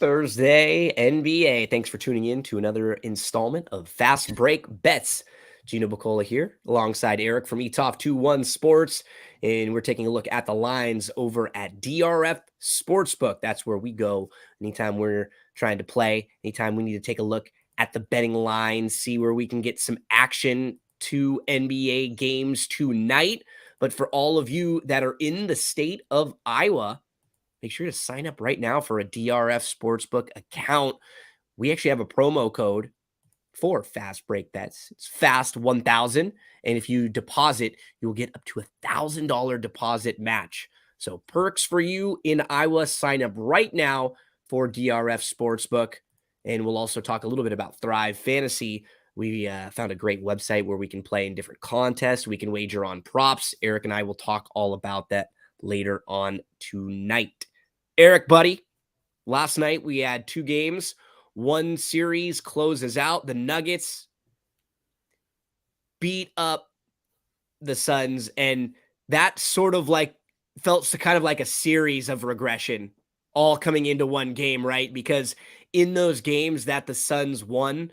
Thursday, NBA. Thanks for tuning in to another installment of Fast Break Bets. Gino Bacola here, alongside Erik from ETOF21 Sports, and we're taking a look at the lines over at DRF Sportsbook. That's where we go anytime we're trying to play, anytime we need to take a look at the betting lines, see where we can get some action to NBA games tonight. But for all of you that are in the state of Iowa, make sure to sign up right now for a DRF Sportsbook account. We actually have a promo code for Fast Break Bets. It's FAST1000. And if you deposit, you'll get up to $1,000 deposit match. So perks for you in Iowa. Sign up right now for DRF Sportsbook. And we'll also talk a little bit about Thrive Fantasy. We found a great website where we can play in different contests. We can wager on props. Erik and I will talk all about that later on tonight. Erik, buddy, last night we had two games. One series closes out. The Nuggets beat up the Suns, and that sort of like felt kind of like a series of regression all coming into one game, right? Because in those games that the Suns won,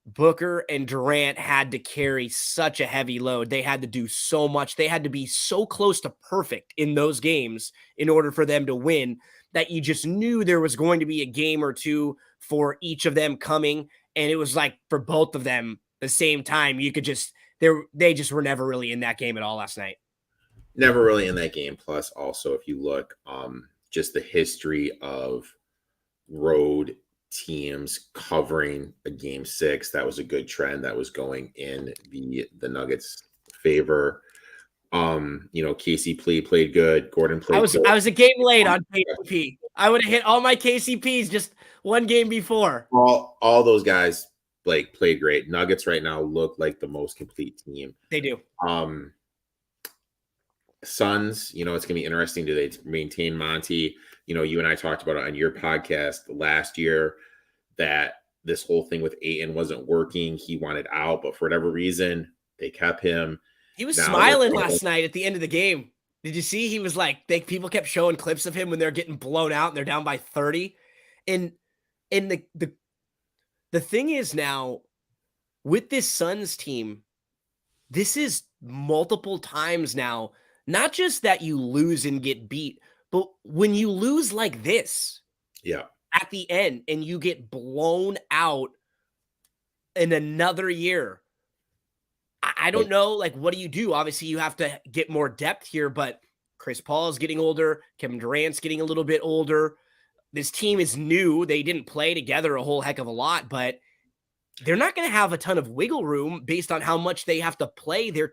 Booker and Durant had to carry such a heavy load. They had to do so much. They had to be so close to perfect in those games in order for them to win that you just knew there was going to be a game or two for each of them coming. And it was like for both of them the same time, you could just, they just were never really in that game at all last night. Never really in that game. Plus also, if you look, just the history of road teams covering a game six, that was a good trend that was going in the Nuggets' favor. KCP played good. Gordon played good. I was a game late on KCP. I would have hit all my KCPs just one game before. All those guys played great. Nuggets right now look like the most complete team. They do. Suns, it's going to be interesting. Do they maintain Monty? You and I talked about it on your podcast last year that this whole thing with Ayton wasn't working. He wanted out, but for whatever reason, they kept him. He was smiling last night at the end of the game. Did you see? He was like, people kept showing clips of him when they're getting blown out and they're down by 30. And the thing is now with this Suns team, this is multiple times now, not just that you lose and get beat, but when you lose like this, at the end and you get blown out in another year, I don't know, what do you do? Obviously, you have to get more depth here, but Chris Paul is getting older. Kevin Durant's getting a little bit older. This team is new. They didn't play together a whole heck of a lot, but they're not going to have a ton of wiggle room based on how much they have to play their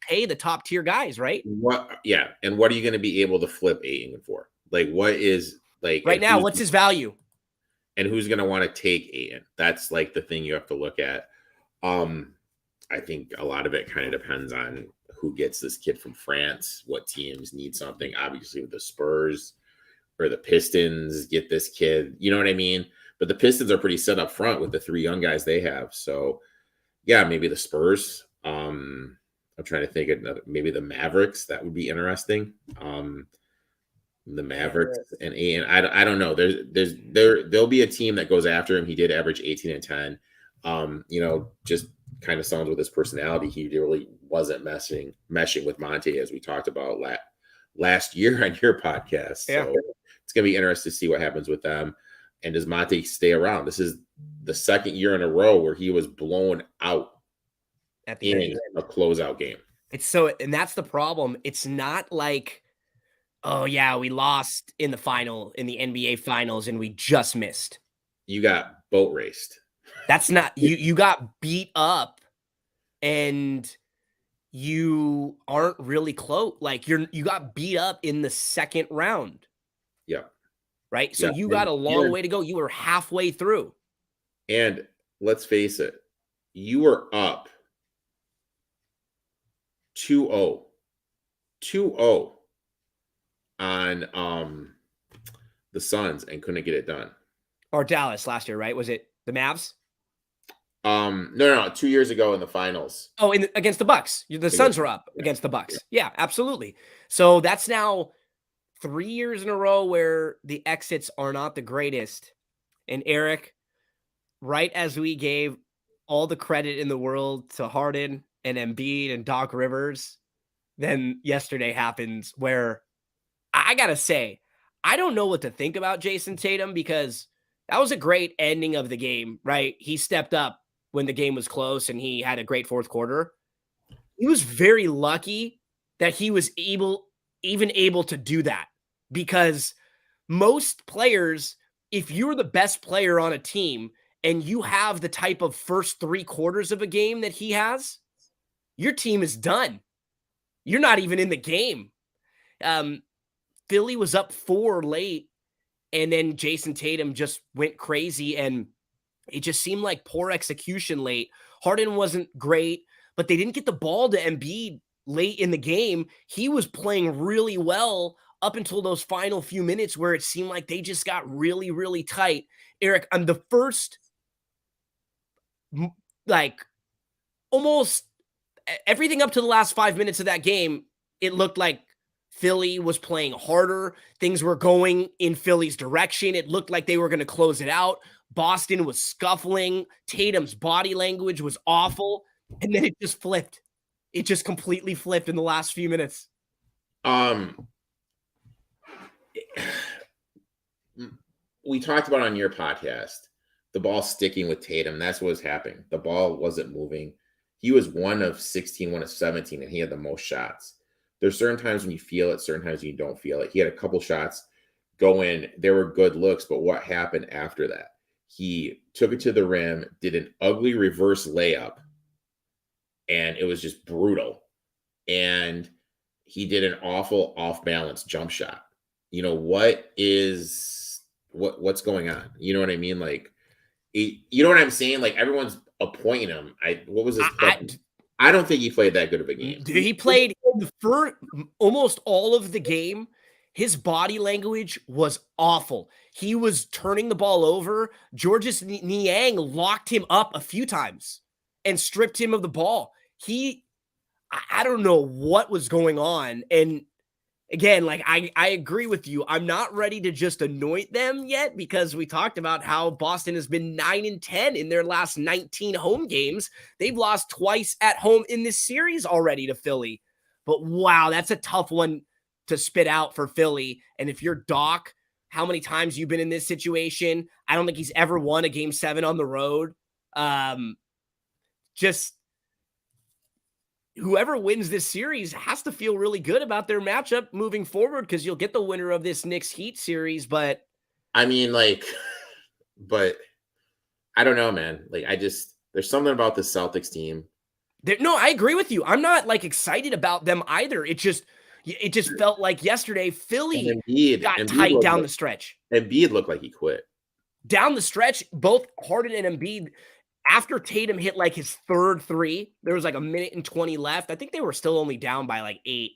pay the top tier guys, right? And what are you going to be able to flip Ayton for? What is right now? What's his value? And who's going to want to take Ayton? That's the thing you have to look at. I think a lot of it kind of depends on who gets this kid from France, what teams need something. Obviously, with the Spurs or the Pistons get this kid, you know what I mean? But the Pistons are pretty set up front with the three young guys they have. So, maybe the Spurs. I'm trying to think of maybe the Mavericks. That would be interesting. The Mavericks and I don't know. There'll be a team that goes after him. He did average 18 and 10. Just kind of sounds with his personality. He really wasn't meshing with Monte, as we talked about last year on your podcast. So it's gonna be interesting to see what happens with them. And does Monte stay around? This is the second year in a row where he was blown out at the end a closeout game. And that's the problem. It's not like, oh yeah, we lost in the NBA finals and we just missed. You got boat raced. That's not you got beat up and you aren't really close. You got beat up in the second round. Yeah. Right. So you got a long way to go. You were halfway through. And let's face it, you were up 2-0 on the Suns and couldn't get it done. Or Dallas last year, right? Was it the Mavs? No, 2 years ago in the finals. Oh, against the Bucks. The Suns were up against the Bucks. Yeah, absolutely. So that's now 3 years in a row where the exits are not the greatest. And Erik, right as we gave all the credit in the world to Harden and Embiid and Doc Rivers, then yesterday happens where I gotta say, I don't know what to think about Jason Tatum because that was a great ending of the game, right? He stepped up when the game was close and he had a great fourth quarter. He was very lucky that he was even able to do that because most players, if you're the best player on a team and you have the type of first 3 quarters of a game that he has, your team is done. You're not even in the game. Philly was up 4 late, and then Jason Tatum just went crazy, and it just seemed like poor execution late. Harden wasn't great, but they didn't get the ball to Embiid late in the game. He was playing really well up until those final few minutes where it seemed like they just got really, really tight. Erik, on the first, like, almost everything up to the last 5 minutes of that game, it looked like Philly was playing harder. Things were going in Philly's direction. It looked like they were going to close it out. Boston was scuffling. Tatum's body language was awful. And then it just flipped. It just completely flipped in the last few minutes. We talked about on your podcast, the ball sticking with Tatum. That's what was happening. The ball wasn't moving. He was 1 of 16, 1 of 17, and he had the most shots. There's certain times when you feel it, certain times when you don't feel it. He had a couple shots go in. There were good looks, but what happened after that? He took it to the rim, did an ugly reverse layup, and it was just brutal. And he did an awful off-balance jump shot. You know, what's going on? You know what I mean? Like, you know what I'm saying? Like, everyone's appointing him. What was his I don't think he played that good of a game. He played for almost all of the game. His body language was awful. He was turning the ball over. Georges Niang locked him up a few times and stripped him of the ball. I don't know what was going on. And again, like I agree with you. I'm not ready to just anoint them yet because we talked about how Boston has been 9-10 in their last 19 home games. They've lost twice at home in this series already to Philly. But wow, that's a tough one to spit out for Philly. And if you're Doc, how many times you've been in this situation? I don't think he's ever won a game 7 on the road. Just whoever wins this series has to feel really good about their matchup moving forward because you'll get the winner of this Knicks Heat series. But I mean, like, but I don't know, man. Like, there's something about the Celtics team. No, I agree with you. I'm not like excited about them either. It just felt like yesterday Philly got tight down the stretch. Embiid looked like he quit. Down the stretch, both Harden and Embiid, after Tatum hit like his third 3, there was like 1:20 left. I think they were still only down by like 8.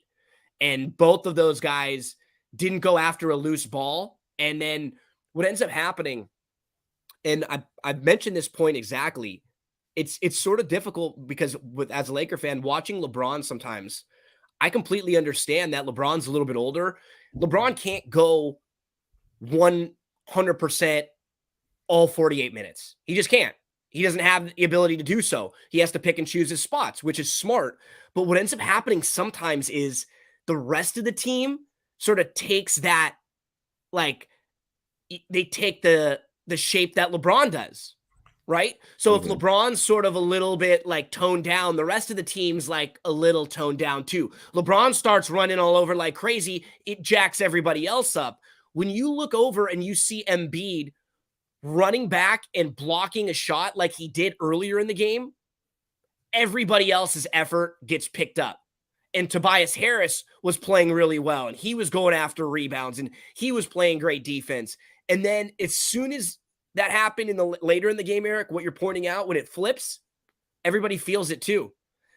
And both of those guys didn't go after a loose ball. And then what ends up happening, and I've mentioned this point exactly, it's sort of difficult because as a Laker fan, watching LeBron sometimes, I completely understand that LeBron's a little bit older. LeBron can't go 100% all 48 minutes. He just can't. He doesn't have the ability to do so. He has to pick and choose his spots, which is smart. But what ends up happening sometimes is the rest of the team sort of takes that, like, they take the shape that LeBron does, right? So if LeBron's sort of a little bit like toned down, the rest of the team's like a little toned down too. LeBron starts running all over like crazy. It jacks everybody else up. When you look over and you see Embiid running back and blocking a shot like he did earlier in the game, everybody else's effort gets picked up. And Tobias Harris was playing really well, and he was going after rebounds, and he was playing great defense. And then as soon as that happened later in the game, Erik, what you're pointing out, when it flips, everybody feels it too.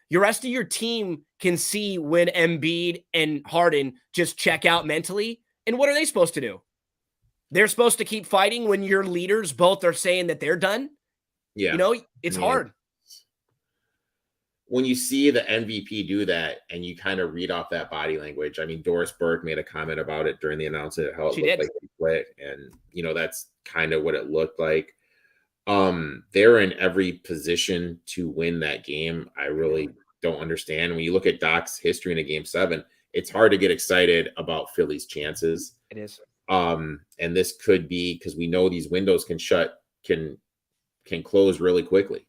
The rest of your team can see when Embiid and Harden just check out mentally. And what are they supposed to do? They're supposed to keep fighting when your leaders both are saying that they're done. Yeah. You know, it's hard. When you see the MVP do that and you kind of read off that body language, I mean, Doris Burke made a comment about it during the announcement, how it looked like he quick. And, that's kind of what it looked like. They're in every position to win that game. I really don't understand. When you look at Doc's history in a game 7, it's hard to get excited about Philly's chances. It is. And this could be because we know these windows can close really quickly.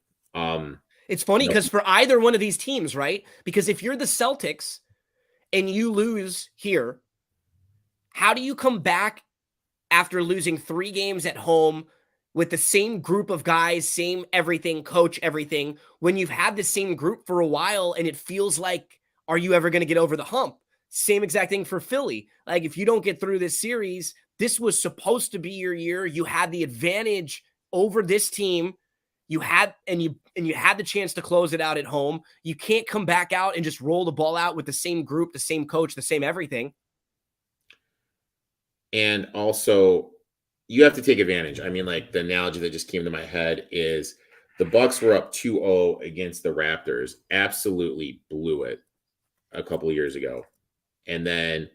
It's funny because for either one of these teams, right? Because if you're the Celtics and you lose here, how do you come back after losing 3 games at home with the same group of guys, same everything, coach everything, when you've had the same group for a while and it feels like, are you ever going to get over the hump? Same exact thing for Philly. Like, if you don't get through this series, this was supposed to be your year. You had the advantage over this team. You had the chance to close it out at home. You can't come back out and just roll the ball out with the same group, the same coach, the same everything. And also, you have to take advantage. I mean, like, the analogy that just came to my head is the Bucks were up 2-0 against the Raptors, absolutely blew it a couple of years ago. And then a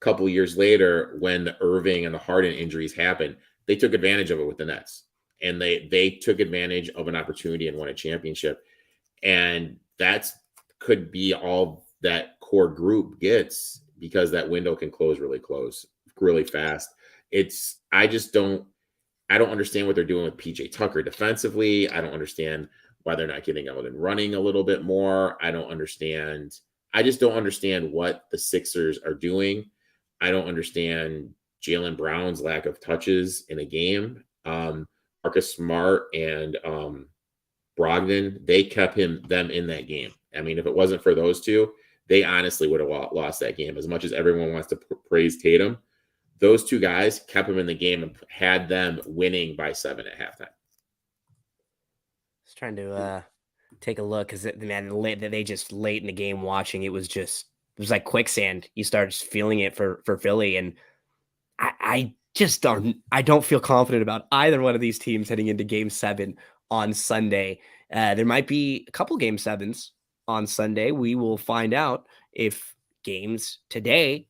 couple of years later, when the Irving and the Harden injuries happened, they took advantage of it with the Nets. And they took advantage of an opportunity and won a championship. And that could be all that core group gets, because that window can close really fast. I don't understand what they're doing with PJ Tucker defensively. I don't understand why they're not getting out and running a little bit more. I just don't understand what the Sixers are doing. I don't understand Jaylen Brown's lack of touches in a game. Marcus Smart and Brogdon, they kept them in that game. I mean, if it wasn't for those two, they honestly would have lost that game. As much as everyone wants to praise Tatum, those two guys kept them in the game and had them winning by 7 at halftime. I was trying to take a look, because they just late in the game watching, it was like quicksand. You start feeling it for Philly, and I don't feel confident about either one of these teams heading into game 7 on Sunday. There might be a couple game 7s on Sunday. We will find out if games today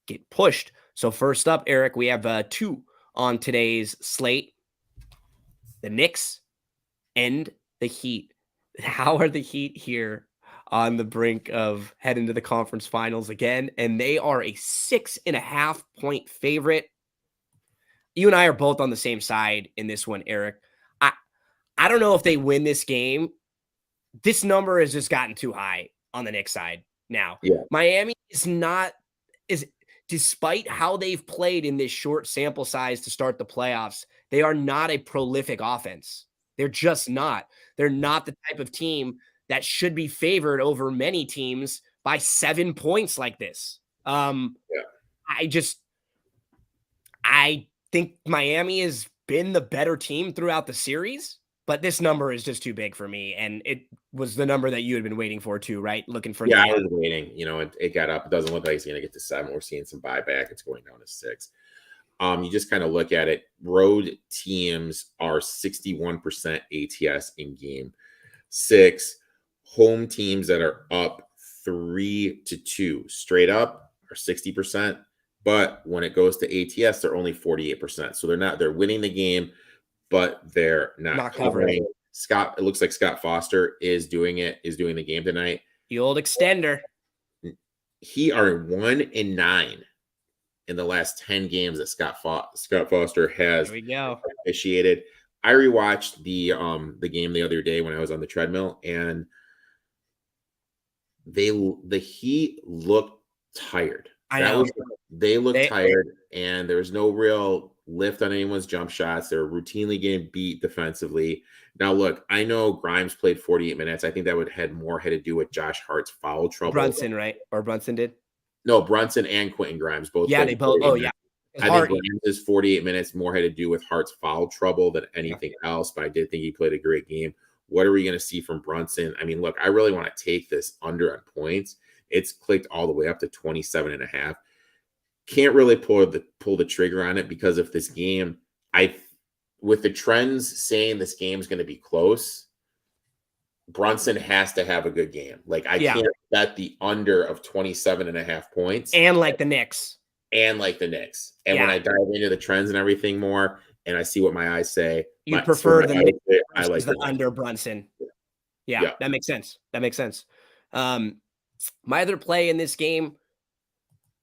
get pushed. So first up, Erik, we have 2 on today's slate: the Knicks and the Heat. How are the Heat here on the brink of heading to the conference finals again? And they are a 6.5 point favorite. You and I are both on the same side in this one, Erik. I don't know if they win this game. This number has just gotten too high on the Knicks side now. Yeah. Miami is despite how they've played in this short sample size to start the playoffs, they are not a prolific offense. They're just not. They're not the type of team that should be favored over many teams by 7 points like this. I think Miami has been the better team throughout the series, but this number is just too big for me. And it was the number that you had been waiting for too, right? Looking for. Yeah, I was waiting. It got up. It doesn't look like it's going to get to 7. We're seeing some buyback. It's going down to 6. You just kind of look at it. Road teams are 61% ATS in game 6. Home teams that are up 3-2 straight up are 60%. But when it goes to ATS, they're only 48%. So they're winning the game, but they're not covering. It looks like Scott Foster is doing the game tonight. The old extender. He are 1-9 in the last 10 games that Scott Foster has officiated. I rewatched the game the other day when I was on the treadmill, and the Heat looked tired. They looked tired, and there was no real lift on anyone's jump shots. They're routinely getting beat defensively. Now, look, I know Grimes played 48 minutes. I think that had more to do with Josh Hart's foul trouble. Brunson, right? Or Brunson did? No, Brunson and Quentin Grimes both. Yeah, they both. Oh, yeah. I think Grimes' 48 minutes more had to do with Hart's foul trouble than anything else, but I did think he played a great game. What are we going to see from Brunson? I mean, look, I really want to take this under on points. It's clicked all the way up to 27.5. Can't really pull the trigger on it, because if this game, with the trends saying this game is going to be close, Brunson has to have a good game. Like, I can't bet the under of 27.5 points. And like the Knicks. and like the Knicks. And when Yeah. I dive into the trends and everything more, and I see what my eyes say, You prefer the Knicks I versus like the the Knicks. under Brunson. Yeah, Yeah. that makes sense. That makes sense. My other play in this game,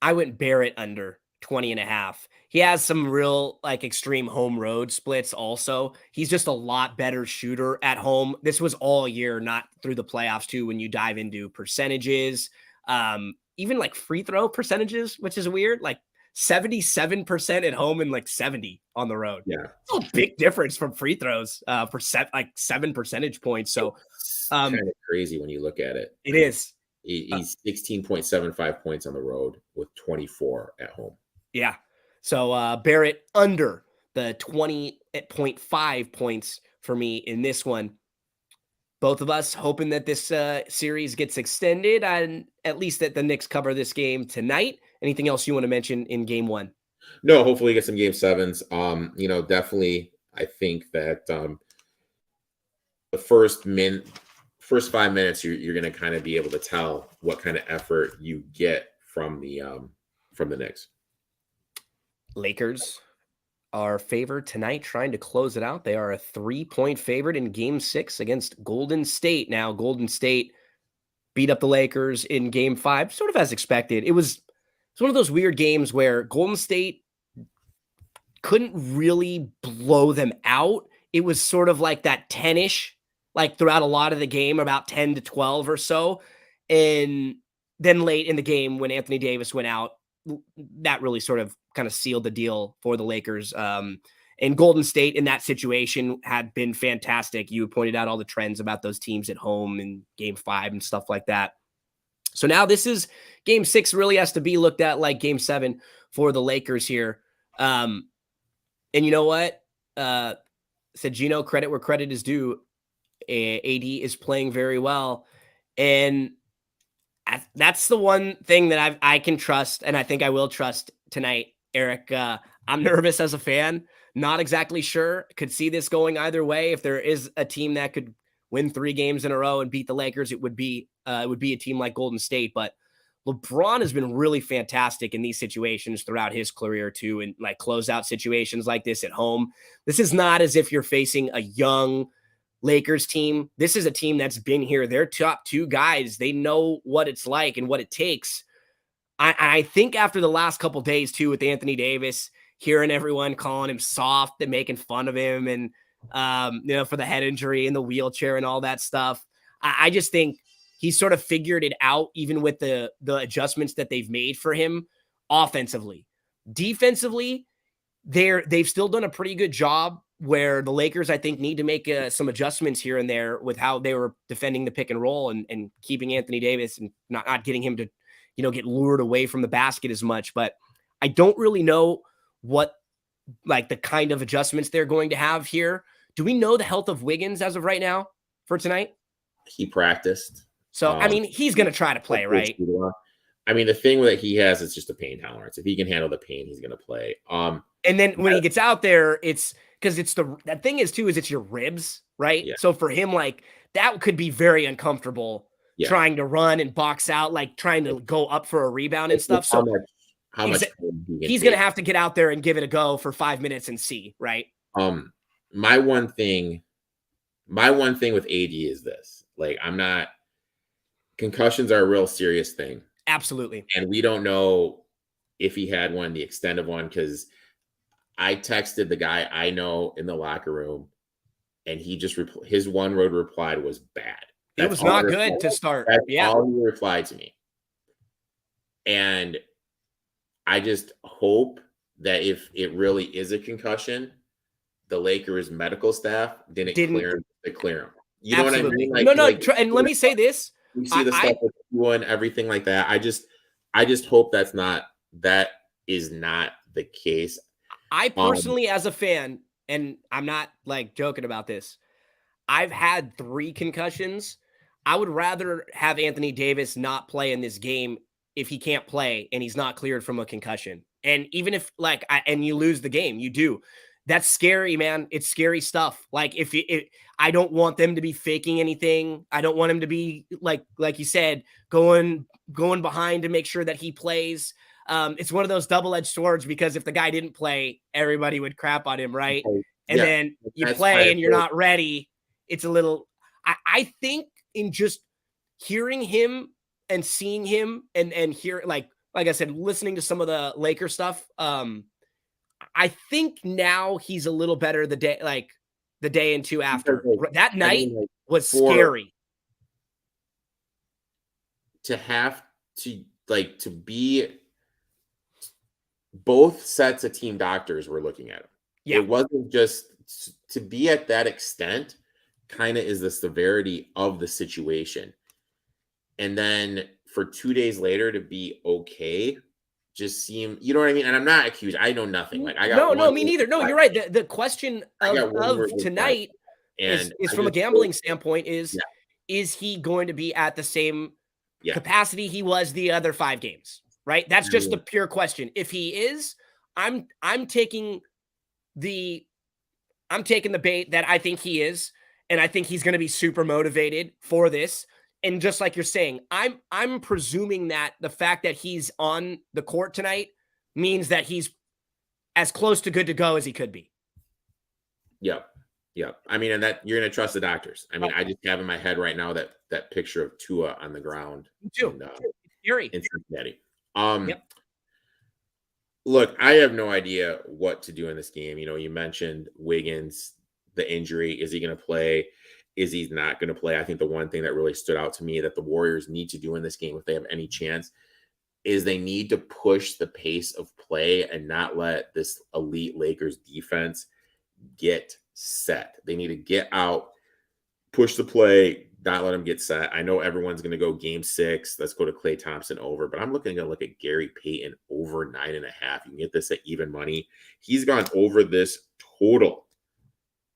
I went Barrett under 20.5. He has some real like extreme home road splits also. He's just a lot better shooter at home. This was all year, not through the playoffs too, when you dive into percentages, even like free throw percentages, which is weird, like 77% at home and like 70 on the road. Yeah. It's a big difference from free throws for like 7 percentage points. So it's kind of crazy when you look at it. it is. He's 16.75 points on the road with 24 at home. Yeah. So Barrett under the 20.5 points for me in this one. Both of us hoping that this series gets extended and at least that the Knicks cover this game tonight. Anything else you want to mention in game one? No, hopefully get some game sevens. Definitely I think that the first 5 minutes, you're going to kind of be able to tell what kind of effort you get from the Knicks. Lakers are favored tonight, trying to close it out. They are a 3-point favorite in game 6 against Golden State. Now, Golden State beat up the Lakers in game 5, sort of as expected. It's one of those weird games where Golden State couldn't really blow them out. It was sort of like that 10-ish, like throughout a lot of the game, about 10 to 12 or so. And then late in the game when Anthony Davis went out, that really sort of kind of sealed the deal for the Lakers. And Golden State in that situation had been fantastic. You pointed out all the trends about those teams at home in game 5 and stuff like that. So now this is game 6 really has to be looked at like game 7 for the Lakers here. And you know what? Said Gino, credit where credit is due. AD is playing very well. And that's the one thing that I can trust, and I think I will trust tonight, Erik. I'm nervous as a fan, not exactly sure. Could see this going either way. If there is a team that could win 3 games in a row and beat the Lakers, it would be a team like Golden State. But LeBron has been really fantastic in these situations throughout his career too, and like closeout situations like this at home. This is not as if you're facing a young Lakers team. This is a team that's been here. Their top 2 guys, they know what it's like and what it takes. I think after the last couple days too with Anthony Davis, hearing everyone calling him soft and making fun of him and for the head injury and the wheelchair and all that stuff, I just think he's sort of figured it out, even with the adjustments that they've made for him offensively. Defensively, they've still done a pretty good job, where the Lakers, I think, need to make some adjustments here and there with how they were defending the pick and roll and keeping Anthony Davis and not getting him to, get lured away from the basket as much. But I don't really know what, like, the kind of adjustments they're going to have here. Do we know the health of Wiggins as of right now for tonight? He practiced. So, I mean, he's going to try to play, right? I mean, the thing that he has is just a pain tolerance. If he can handle the pain, he's going to play. And then when he gets out there, it's because that thing is too, is it's your ribs, right? Yeah. So for him, like, that could be very uncomfortable trying to run and box out, like trying to go up for a rebound and stuff. So how much he's going to have to get out there and give it a go for 5 minutes and see, right? My one thing with AD is this, like, concussions are a real serious thing. Absolutely. And we don't know if he had one, the extent of one, because I texted the guy I know in the locker room, and he just his one word reply was bad. It was not good to start. That's all he replied to me. And I just hope that if it really is a concussion, the Lakers medical staff didn't clear him. You know what I mean? Like, no. And let me say this: we see the stuff with you and everything like that. I just hope that is not the case. I personally, as a fan, and I'm not like joking about this, I've had 3 concussions. I would rather have Anthony Davis not play in this game if he can't play and he's not cleared from a concussion. And even if and you lose the game, you do. That's scary, man. It's scary stuff. Like I don't want them to be faking anything. I don't want him to be like you said, going behind to make sure that he plays. It's one of those double-edged swords because if the guy didn't play, everybody would crap on him, right? And then you play and you're not ready. It's a little, I think in just hearing him and seeing him and hear, like I said, listening to some of the Laker stuff, I think now he's a little better the day and two after. That night was scary. To have to be both sets of team doctors were looking at him. Yeah. It wasn't just to be at that extent, kind of is the severity of the situation. And then for 2 days later to be okay, just seem, you know what I mean? And I'm not accused. I know nothing. Like I got no, me neither. No, you're right. The question of tonight is from a gambling standpoint is he going to be at the same capacity he was the other 5 games? Right? That's just the pure question. If he is, I'm taking the bait that I think he is, and I think he's going to be super motivated for this. And just like you're saying, I'm presuming that the fact that he's on the court tonight means that he's as close to good to go as he could be. Yep. I mean, and that you're going to trust the doctors. I mean, I just have in my head right now that picture of Tua on the ground. Me too. In Cincinnati. Look, I have no idea what to do in this game. You know, you mentioned Wiggins, the injury. Is he going to play? Is he not going to play? I think the one thing that really stood out to me that the Warriors need to do in this game, if they have any chance, is they need to push the pace of play and not let this elite Lakers defense get set. They need to get out, push the play, not let them get set. I know everyone's going to go game 6. Let's go to Klay Thompson over, but I'm going to look at Gary Payton over 9.5. You can get this at even money. He's gone over this total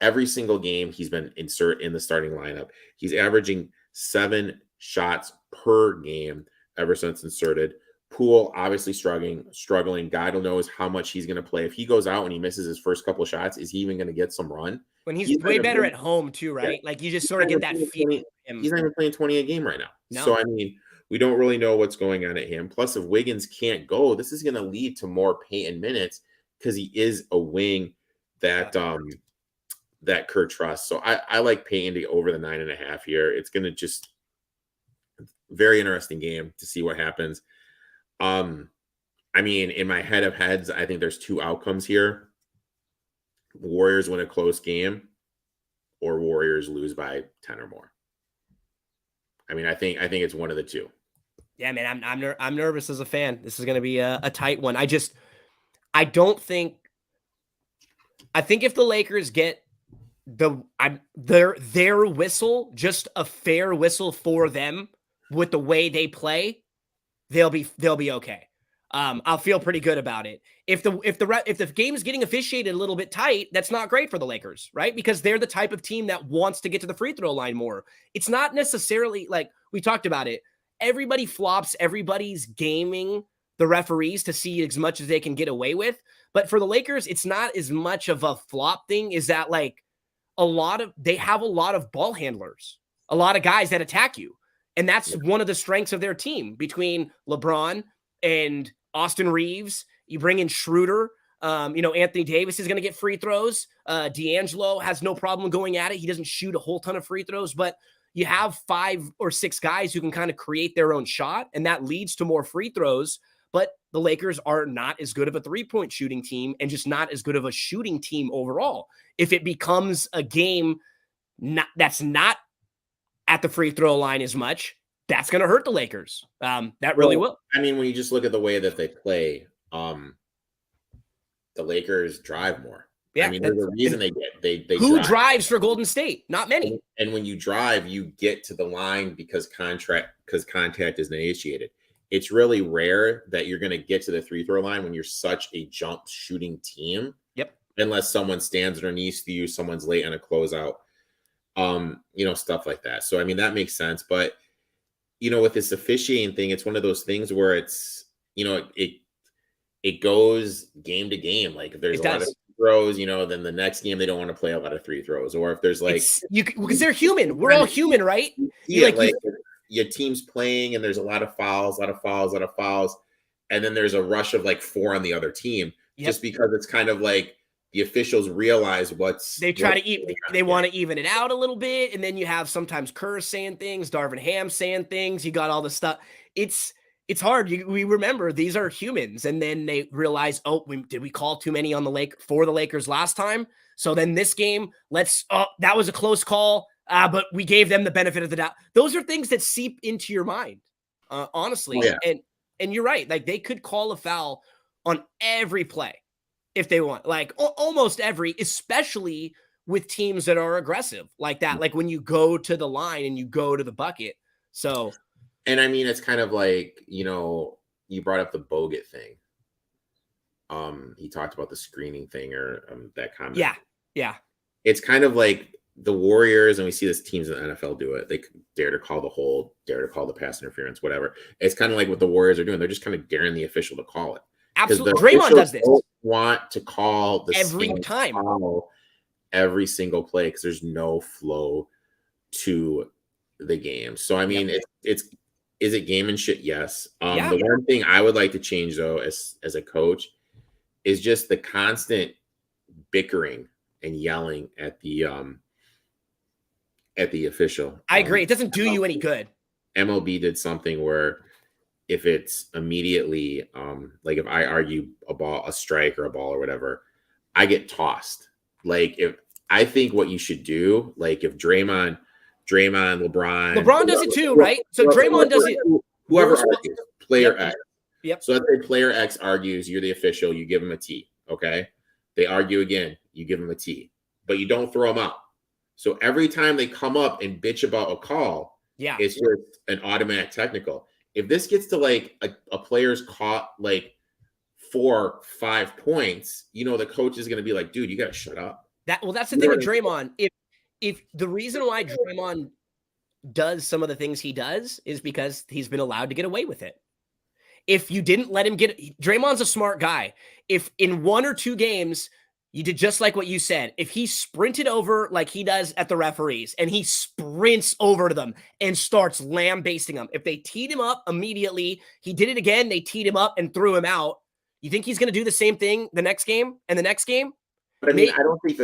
every single game he's been insert in the starting lineup. He's averaging 7 shots per game ever since inserted. Poole obviously struggling. God knows how much he's going to play. If he goes out and he misses his first couple shots, is he even going to get some run? When he's way better at home too, right? Yeah. Like you just sort of get that feeling. He's not even playing 20 a game right now. No. So, I mean, we don't really know what's going on at him. Plus, if Wiggins can't go, this is going to lead to more Payton minutes because he is a wing that that Kurt trusts. So I like Payton to over the 9.5 here. It's going to just very interesting game to see what happens. I mean, in my head of heads, I think there's 2 outcomes here. Warriors win a close game or Warriors lose by 10 or more. I mean, I think it's one of the 2. Yeah, man, I'm nervous as a fan. This is going to be a tight one. I think if the Lakers get their whistle, just a fair whistle for them with the way they play, they'll be okay. I'll feel pretty good about it. If the game is getting officiated a little bit tight, that's not great for the Lakers, right? Because they're the type of team that wants to get to the free throw line more. It's not necessarily like we talked about it. Everybody flops. Everybody's gaming the referees to see as much as they can get away with. But for the Lakers, it's not as much of a flop thing. Is that like they have a lot of ball handlers, a lot of guys that attack you. And that's one of the strengths of their team between LeBron and Austin Reeves. You bring in Schroeder. Anthony Davis is going to get free throws. D'Angelo has no problem going at it. He doesn't shoot a whole ton of free throws, but you have 5 or 6 guys who can kind of create their own shot, and that leads to more free throws. But the Lakers are not as good of a 3-point shooting team and just not as good of a shooting team overall. If it becomes a game that's not at the free throw line as much, that's going to hurt the Lakers. That really will. I mean, when you just look at the way that they play, the Lakers drive more. Yeah, I mean, there's a reason they who drives for Golden State? Not many. And when you drive, you get to the line because contact is initiated. It's really rare that you're going to get to the free throw line when you're such a jump shooting team. Yep. Unless someone stands underneath you, someone's late on a closeout, stuff like that. So, I mean, that makes sense. But, with this officiating thing, it's one of those things where it's, it goes game to game. Like if there's a lot of throws, then the next game they don't want to play a lot of free throws. Or if there's because they're human. We're all human, right? Your team's playing and there's a lot of fouls. and then there's a rush of like 4 on the other team, Yep. just because it's kind of like the officials realize they try to they want to even it out a little bit, and then you have sometimes Kerr saying things, Darvin Ham saying things. You got all the stuff. It's hard. We remember these are humans, and then they realize, oh, did we call too many on for the Lakers last time? So then this game, that was a close call, but we gave them the benefit of the doubt. Those are things that seep into your mind, honestly. And you're right. Like, they could call a foul on every play if they want, like almost every, especially with teams that are aggressive like that. Like when you go to the line and you go to the bucket. So, and I mean, it's kind of like, you brought up the Bogut thing. He talked about the screening thing or that comment. Yeah. It's kind of like the Warriors, and we see this teams in the NFL do it. They dare to call the hold, dare to call the pass interference, whatever. It's kind of like what the Warriors are doing. They're just kind of daring the official to call it. Absolutely. Draymond does this. Want to call the every time, every single play, because there's no flow to the game. So I mean, is it gamemanship? Yes. The one thing I would like to change though, as a coach, is just the constant bickering and yelling at the official. I agree. It doesn't do you any good. MLB did something where if it's immediately, like if I argue a strike or a ball or whatever, I get tossed. Like I think what you should do, like if LeBron does it too, right? So Draymond does it. Whoever argues, player X. Yep. So let's say player X argues, you're the official, you give him a T. Okay. They argue again, you give him a T, but you don't throw them out. So every time they come up and bitch about a call, it's just an automatic technical. If this gets to like a player's caught like 4 or 5 points, the coach is going to be like, dude, you got to shut up. That's the thing with Draymond. If the reason why Draymond does some of the things he does is because he's been allowed to get away with it. If you didn't let him Draymond's a smart guy. If in 1 or 2 games, you did just like what you said. If he sprinted over like he does at the referees and he sprints over to them and starts lambasting them, if they teed him up immediately, he did it again, they teed him up and threw him out. You think he's going to do the same thing the next game and the next game? But I mean, I don't think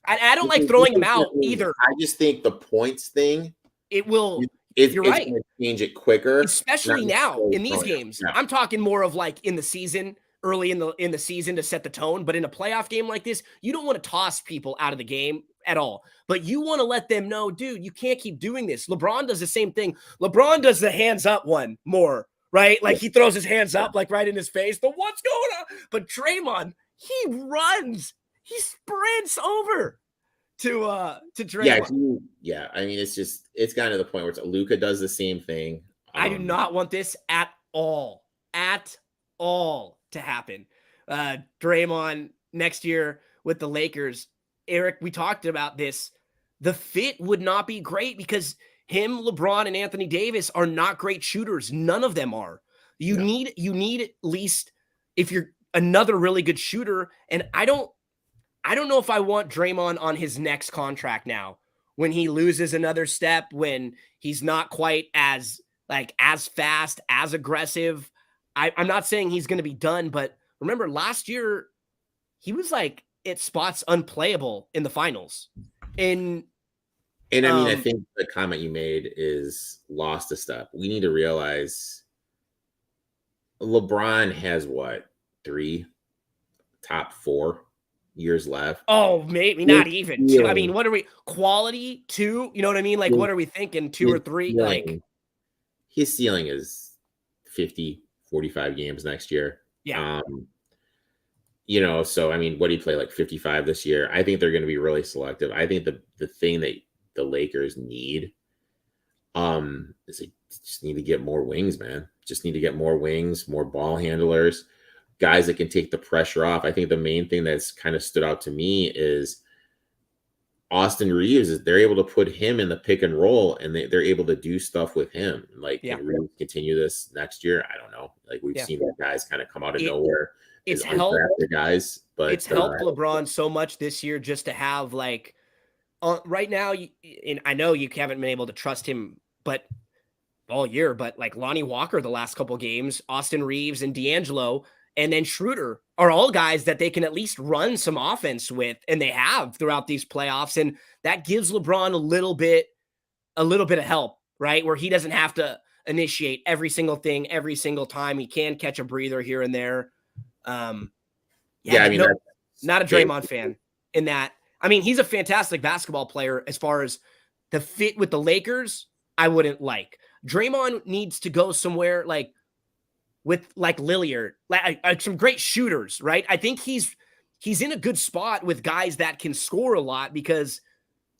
I don't like throwing him out either. I just think the points thing, you're right. It's going to change it quicker. Especially now in these games. Yeah. I'm talking more of like in the season, early in the season to set the tone. But in a playoff game like this, you don't want to toss people out of the game at all. But you want to let them know, dude, you can't keep doing this. LeBron does the same thing. LeBron does the hands up one more, right? Like he throws his hands up like right in his face. The what's going on? But Draymond, he runs. He sprints over to Draymond. Yeah. I mean, it's gotten to the point where Luka does the same thing. I do not want this at all to happen. Draymond next year with the Lakers. Erik, we talked about this. The fit would not be great because him, LeBron, and Anthony Davis are not great shooters. None of them are. You need at least, if you're another really good shooter, and I don't know if I want Draymond on his next contract now when he loses another step, when he's not quite as fast, as aggressive. I'm not saying he's going to be done, but remember last year he was like at spots unplayable in the finals. And I mean, I think the comment you made is lost a step. We need to realize LeBron has 3 top 4 years left. Oh, maybe not even 2. I mean, what are we quality 2? You know what I mean? Like, what are we thinking? 2 or 3? Like his ceiling is 50, 45 games next year. Yeah. So I mean, what do you play, like 55 this year? I think they're going to be really selective. I think the thing that the Lakers need is they just need to get more wings, man. Just need to get more wings, more ball handlers, guys that can take the pressure off. I think the main thing that's kind of stood out to me is Austin Reeves. Is they're able to put him in the pick and roll, and they're able to do stuff with him. Like, can Reeves continue this next year? I don't know. Like, we've seen the guys kind of come out of nowhere. It's helped guys, but it's helped LeBron so much this year just to have right now. And I know you haven't been able to trust him, but all year, but like Lonnie Walker the last couple games, Austin Reeves and D'Angelo, and then Schroeder are all guys that they can at least run some offense with, and they have throughout these playoffs. And that gives LeBron a little bit of help, right? Where he doesn't have to initiate every single thing every single time. He can catch a breather here and there. I mean, no, not a Draymond fan in that. I mean, he's a fantastic basketball player. As far as the fit with the Lakers, I wouldn't like. Draymond needs to go somewhere like with like Lillard, like some great shooters, right? I think he's in a good spot with guys that can score a lot, because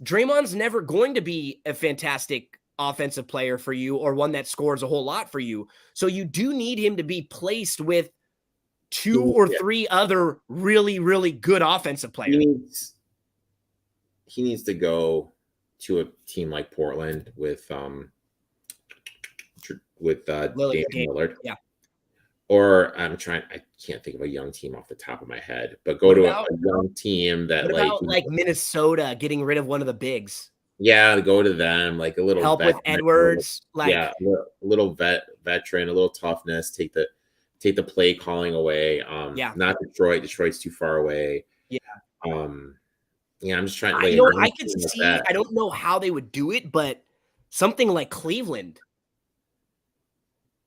Draymond's never going to be a fantastic offensive player for you or one that scores a whole lot for you. So you do need him to be placed with 2 or 3 other really, really good offensive players. He needs to go to a team like Portland with Damian Lillard. Yeah. Or I can't think of a young team off the top of my head, but go to a young team that like Minnesota getting rid of one of the bigs. Yeah, go to them, like a little help with Edwards, a little veteran, a little toughness, take the play calling away. Not Detroit. Detroit's too far away. Yeah. I'm just trying to I could see that. I don't know how they would do it, but something like Cleveland.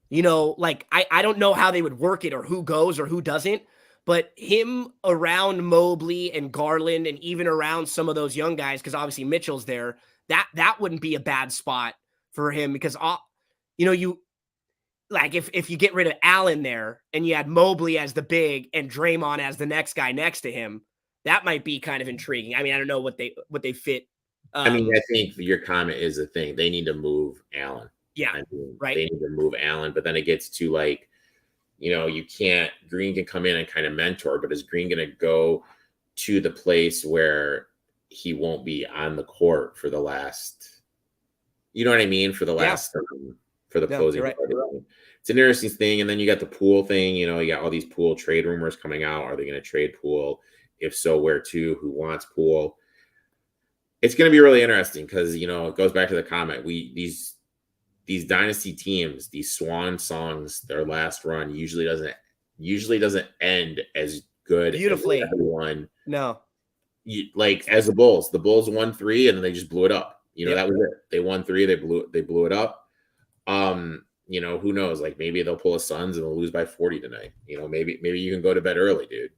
Like I don't know how they would work it or who goes or who doesn't, but him around Mobley and Garland and even around some of those young guys, because obviously Mitchell's there, that wouldn't be a bad spot for him, because you like if you get rid of Allen there and you had Mobley as the big and Draymond as the next guy next to him, that might be kind of intriguing. I mean, I don't know what they fit. I think your comment is the thing. They need to move Allen. Yeah, right. They need to move Allen, but then it gets to like, Green can come in and kind of mentor, but is Green going to go to the place where he won't be on the court for the last, you know what I mean? For the last, for the closing. Right. It's an interesting thing. And then you got the Poole thing, you got all these Poole trade rumors coming out. Are they going to trade Poole? If so, where to? Who wants Poole? It's going to be really interesting because, it goes back to the comment. These dynasty teams, these swan songs, their last run usually doesn't end as good. Beautifully. As everyone. No. Like as the Bulls won 3 and then they just blew it up. That was it. They won 3, they blew it up. Who knows? Like maybe they'll pull a Suns and they'll lose by 40 tonight. Maybe you can go to bed early, dude.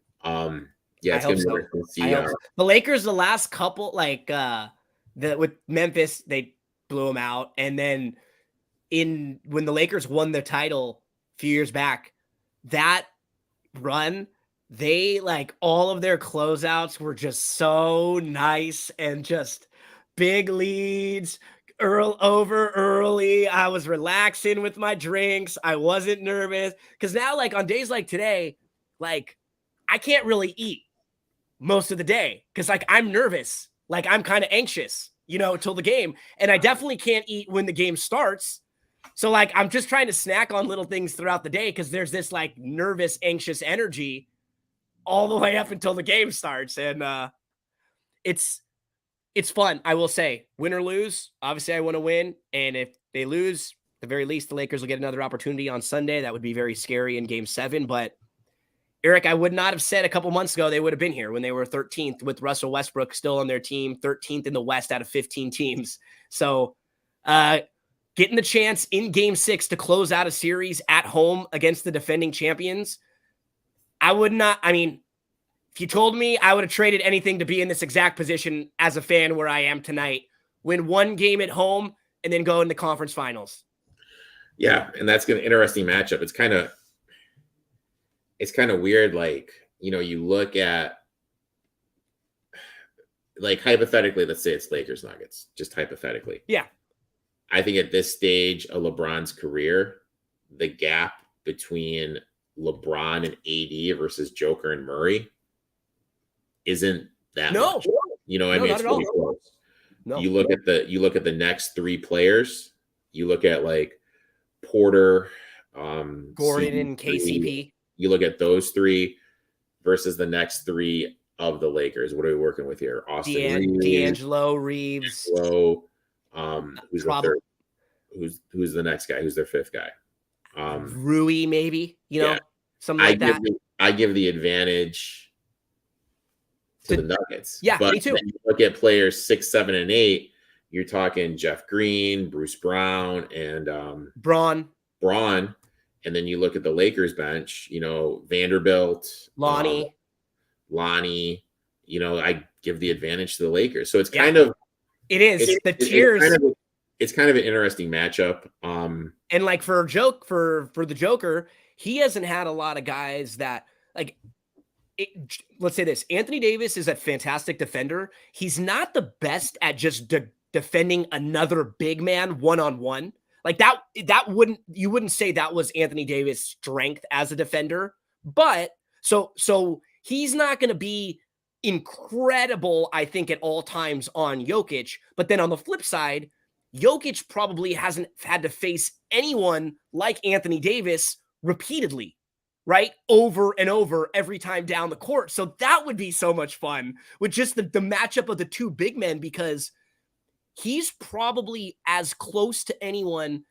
It's gonna be interesting to see. The Lakers, the last couple, with Memphis, they blew them out, and then when the Lakers won the title a few years back, that run, they all of their closeouts were just so nice and just big leads, over early. I was relaxing with my drinks. I wasn't nervous because now, on days like today, I can't really eat most of the day because I'm nervous. I'm kind of anxious, till the game, and I definitely can't eat when the game starts. So I'm just trying to snack on little things throughout the day because there's this nervous, anxious energy all the way up until the game starts. And it's fun. I will say, win or lose, obviously I want to win. And if they lose, at the very least, the Lakers will get another opportunity on Sunday. That would be very scary in Game 7. But Erik, I would not have said a couple months ago they would have been here when they were 13th with Russell Westbrook still on their team, 13th in the West out of 15 teams. So getting the chance in Game 6 to close out a series at home against the defending champions, if you told me, I would have traded anything to be in this exact position as a fan where I am tonight. Win one game at home and then go in the conference finals. Yeah, and that's an interesting matchup. It's kind of weird. You look at, hypothetically, let's say it's Lakers Nuggets, just hypothetically. Yeah. I think at this stage of LeBron's career, the gap between LeBron and AD versus Joker and Murray isn't that much. It's really close. No. You look at the next 3 players. You look at Porter, Gordon, CP3, and KCP. You look at those 3 versus the next 3 of the Lakers. What are we working with here? Austin Reeves, D'Angelo, Who's the third? who's the next guy? Who's their fifth guy? Rui, maybe, Yeah, something like that. I give the advantage to the Nuggets. Yeah, but me too. Then you look at players 6, 7, and 8. You're talking Jeff Green, Bruce Brown, and Braun, and then you look at the Lakers bench. Vanderbilt, Lonnie. Lonnie. I give the advantage to the Lakers. So it's kind of it is the tiers. It's kind of an interesting matchup. And like for the Joker, he hasn't had a lot of guys that let's say this. Anthony Davis is a fantastic defender. He's not the best at just defending another big man one-on-one. Like you wouldn't say that was Anthony Davis' strength as a defender, but so he's not going to be incredible, I think, at all times on Jokic. But then on the flip side, Jokic probably hasn't had to face anyone like Anthony Davis repeatedly, right? Over and over every time down the court. So that would be so much fun with just the matchup of the two big men, because he's probably as close to anyone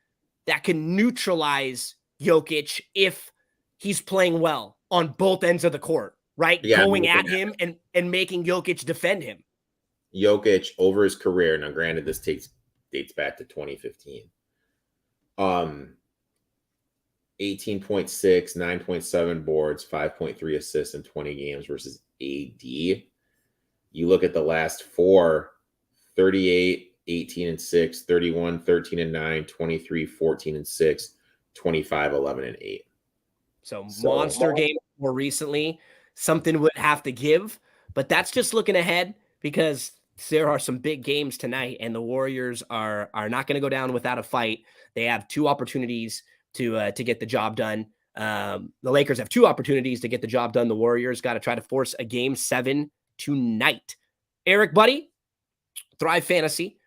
that can neutralize Jokic if he's playing well on both ends of the court, right? Yeah, going at him and making Jokic defend him. Jokic over his career. Now, granted, this dates back to 2015. 18.6, 9.7 boards, 5.3 assists in 20 games versus AD. You look at the last four: 38, 18 and 6, 31, 13 and 9, 23, 14 and 6, 25, 11 and 8. So monster game more recently. Something would have to give, but that's just looking ahead, because there are some big games tonight, and the Warriors are not going to go down without a fight. They have two opportunities to get the job done. The Lakers have two opportunities to get the job done. The Warriors got to try to force a game 7 tonight. Erik, buddy, Thrive Fantasy.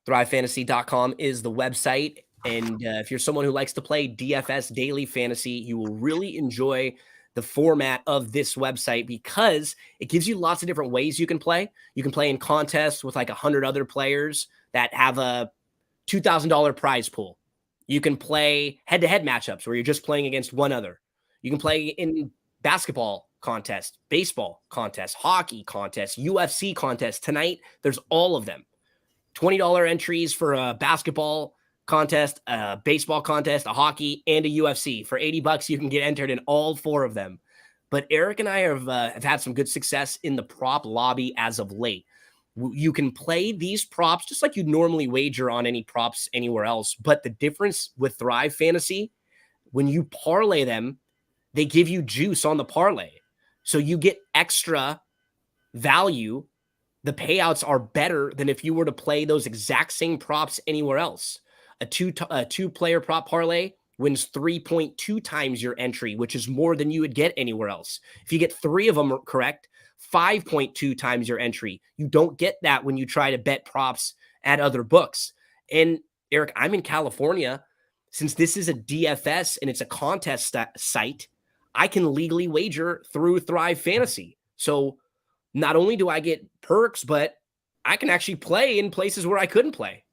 ThriveFantasy.com is the website. And if you're someone who likes to play DFS daily fantasy, you will really enjoy the format of this website, because it gives you lots of different ways you can play. You can play in contests with like 100 other players that have a $2,000 prize pool. You can play head-to-head matchups where you're just playing against one other. You can play in basketball contest, baseball contest, hockey contest, UFC contest. Tonight, there's all of them. $20 entries for a basketball contest, a baseball contest, a hockey, and a UFC. For $80, you can get entered in all 4 of them. But Erik and I have had some good success in the prop lobby as of late. You can play these props just like you'd normally wager on any props anywhere else. But the difference with Thrive Fantasy, when you parlay them, they give you juice on the parlay. So you get extra value. The payouts are better than if you were to play those exact same props anywhere else. A two-player prop parlay wins 3.2 times your entry, which is more than you would get anywhere else. If you get 3 of them correct, 5.2 times your entry. You don't get that when you try to bet props at other books. And Erik, I'm in California. Since this is a DFS and it's a contest site, I can legally wager through Thrive Fantasy. So not only do I get perks, but I can actually play in places where I couldn't play.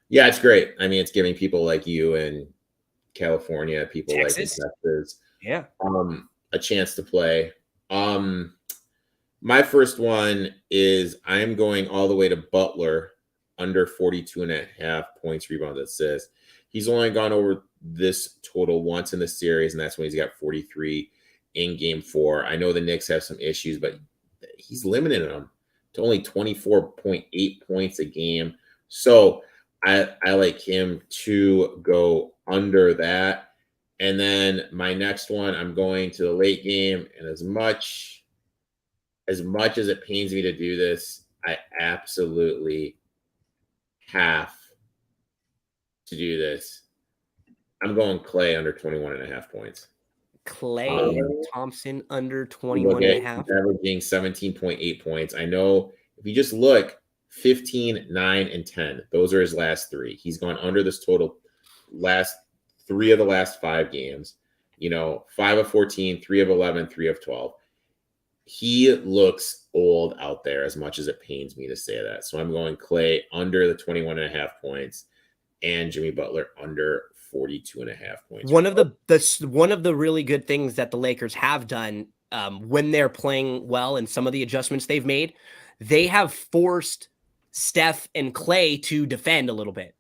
Yeah, it's great. I mean, it's giving people like you in California, people Texas. like in Texas, yeah, a chance to play. My first one is I'm going all the way to Butler, under 42.5 points, rebounds, assists. He's only gone over this total once in the series, and that's when he's got 43 in game 4. I know the Knicks have some issues, but he's limiting them to only 24.8 points a game. So I like him to go under that. And then my next one, I'm going to the late game. And as much as it pains me to do this, I absolutely have to do this. I'm going Clay under 21.5 points. Clay Thompson under 21.5. Averaging 17.8 points. I know if you just look, 15, 9, and 10. Those are his last 3. He's gone under this total last 3 of the last 5 games. 5 of 14, 3 of 11, 3 of 12. He looks old out there, as much as it pains me to say that. So I'm going Clay under the 21.5 points. and Jimmy Butler under 42.5 points. One of the really good things that the Lakers have done when they're playing well and some of the adjustments they've made, they have forced Steph and Clay to defend a little bit,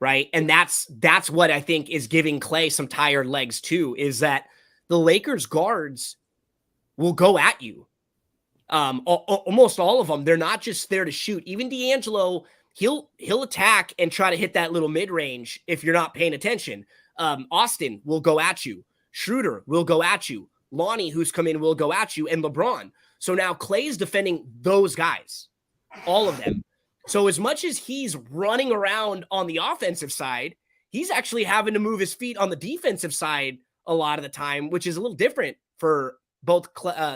right? And that's what I think is giving Clay some tired legs too, is that the Lakers guards will go at you. Almost all of them. They're not just there to shoot. Even D'Angelo, he'll attack and try to hit that little mid-range if you're not paying attention. Austin will go at you. Schroeder will go at you. Lonnie, who's come in, will go at you. And LeBron. So now Clay's defending those guys, all of them. So as much as he's running around on the offensive side, he's actually having to move his feet on the defensive side a lot of the time, which is a little different for both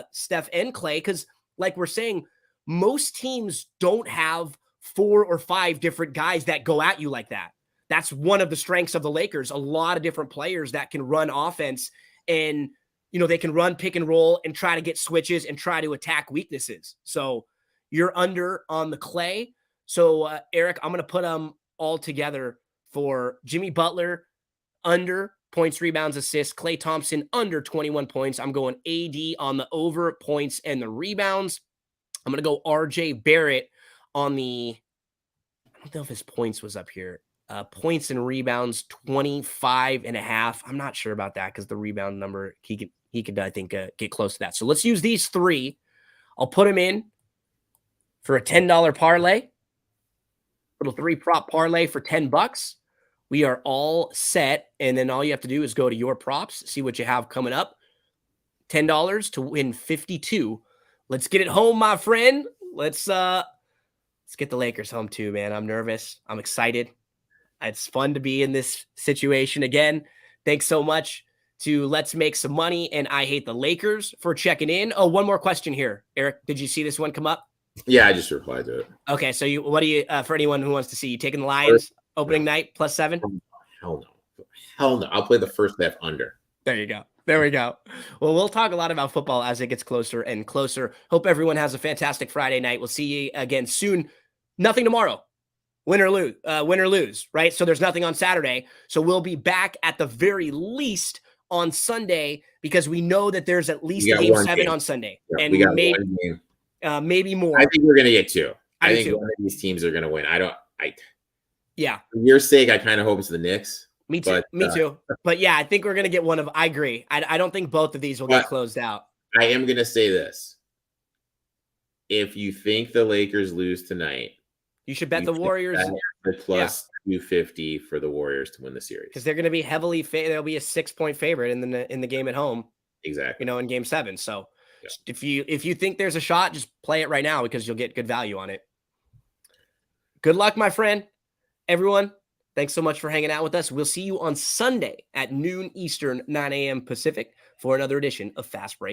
Steph and Clay, because like we're saying, most teams don't have 4 or 5 different guys that go at you like that. That's one of the strengths of the Lakers. A lot of different players that can run offense and, they can run pick and roll and try to get switches and try to attack weaknesses. So you're under on the Clay. So Erik, I'm going to put them all together for Jimmy Butler under points, rebounds, assists. Klay Thompson under 21 points. I'm going AD on the over points and the rebounds. I'm going to go RJ Barrett on the, I don't know if his points was up here. Points and rebounds, 25.5. I'm not sure about that because the rebound number, he could I think, get close to that. So let's use these 3. I'll put them in for a $10 parlay. Little 3-prop parlay for $10. We are all set. And then all you have to do is go to your props, see what you have coming up. $10 to win 52. Let's get it home, my friend. Let's get the Lakers home too, man. I'm nervous. I'm excited. It's fun to be in this situation again. Thanks so much to Let's Make Some Money and I Hate the Lakers for checking in. Oh, one more question here. Erik, did you see this one come up? Yeah, I just replied to it. Okay, so what do you, for anyone who wants to see, you taking the Lions opening night +7? Hell no. I'll play the first half under. There you go. There we go. Well, we'll talk a lot about football as it gets closer and closer. Hope everyone has a fantastic Friday night. We'll see you again soon. Nothing tomorrow. Win or lose, right? So there's nothing on Saturday. So we'll be back at the very least on Sunday because we know that there's at least game 7 on Sunday. Yeah, and we got one game. Maybe more. I think we're going to get 2. I think too. one of these teams are going to win. Yeah. For your sake, I kind of hope it's the Knicks. Me too. Me too. But yeah, I think we're going to get one of, I agree. I don't think both of these will get closed out. I am going to say this. If you think the Lakers lose tonight, you should bet the Warriors. The plus 250 for the Warriors to win the series. Because they're going to be heavily, they'll be a 6-point favorite in the game at home. Exactly. In game 7. So if you think there's a shot, just play it right now because you'll get good value on it. Good luck, my friend. Everyone, thanks so much for hanging out with us. We'll see you on Sunday at noon Eastern, 9 a.m. Pacific for another edition of Fast Break.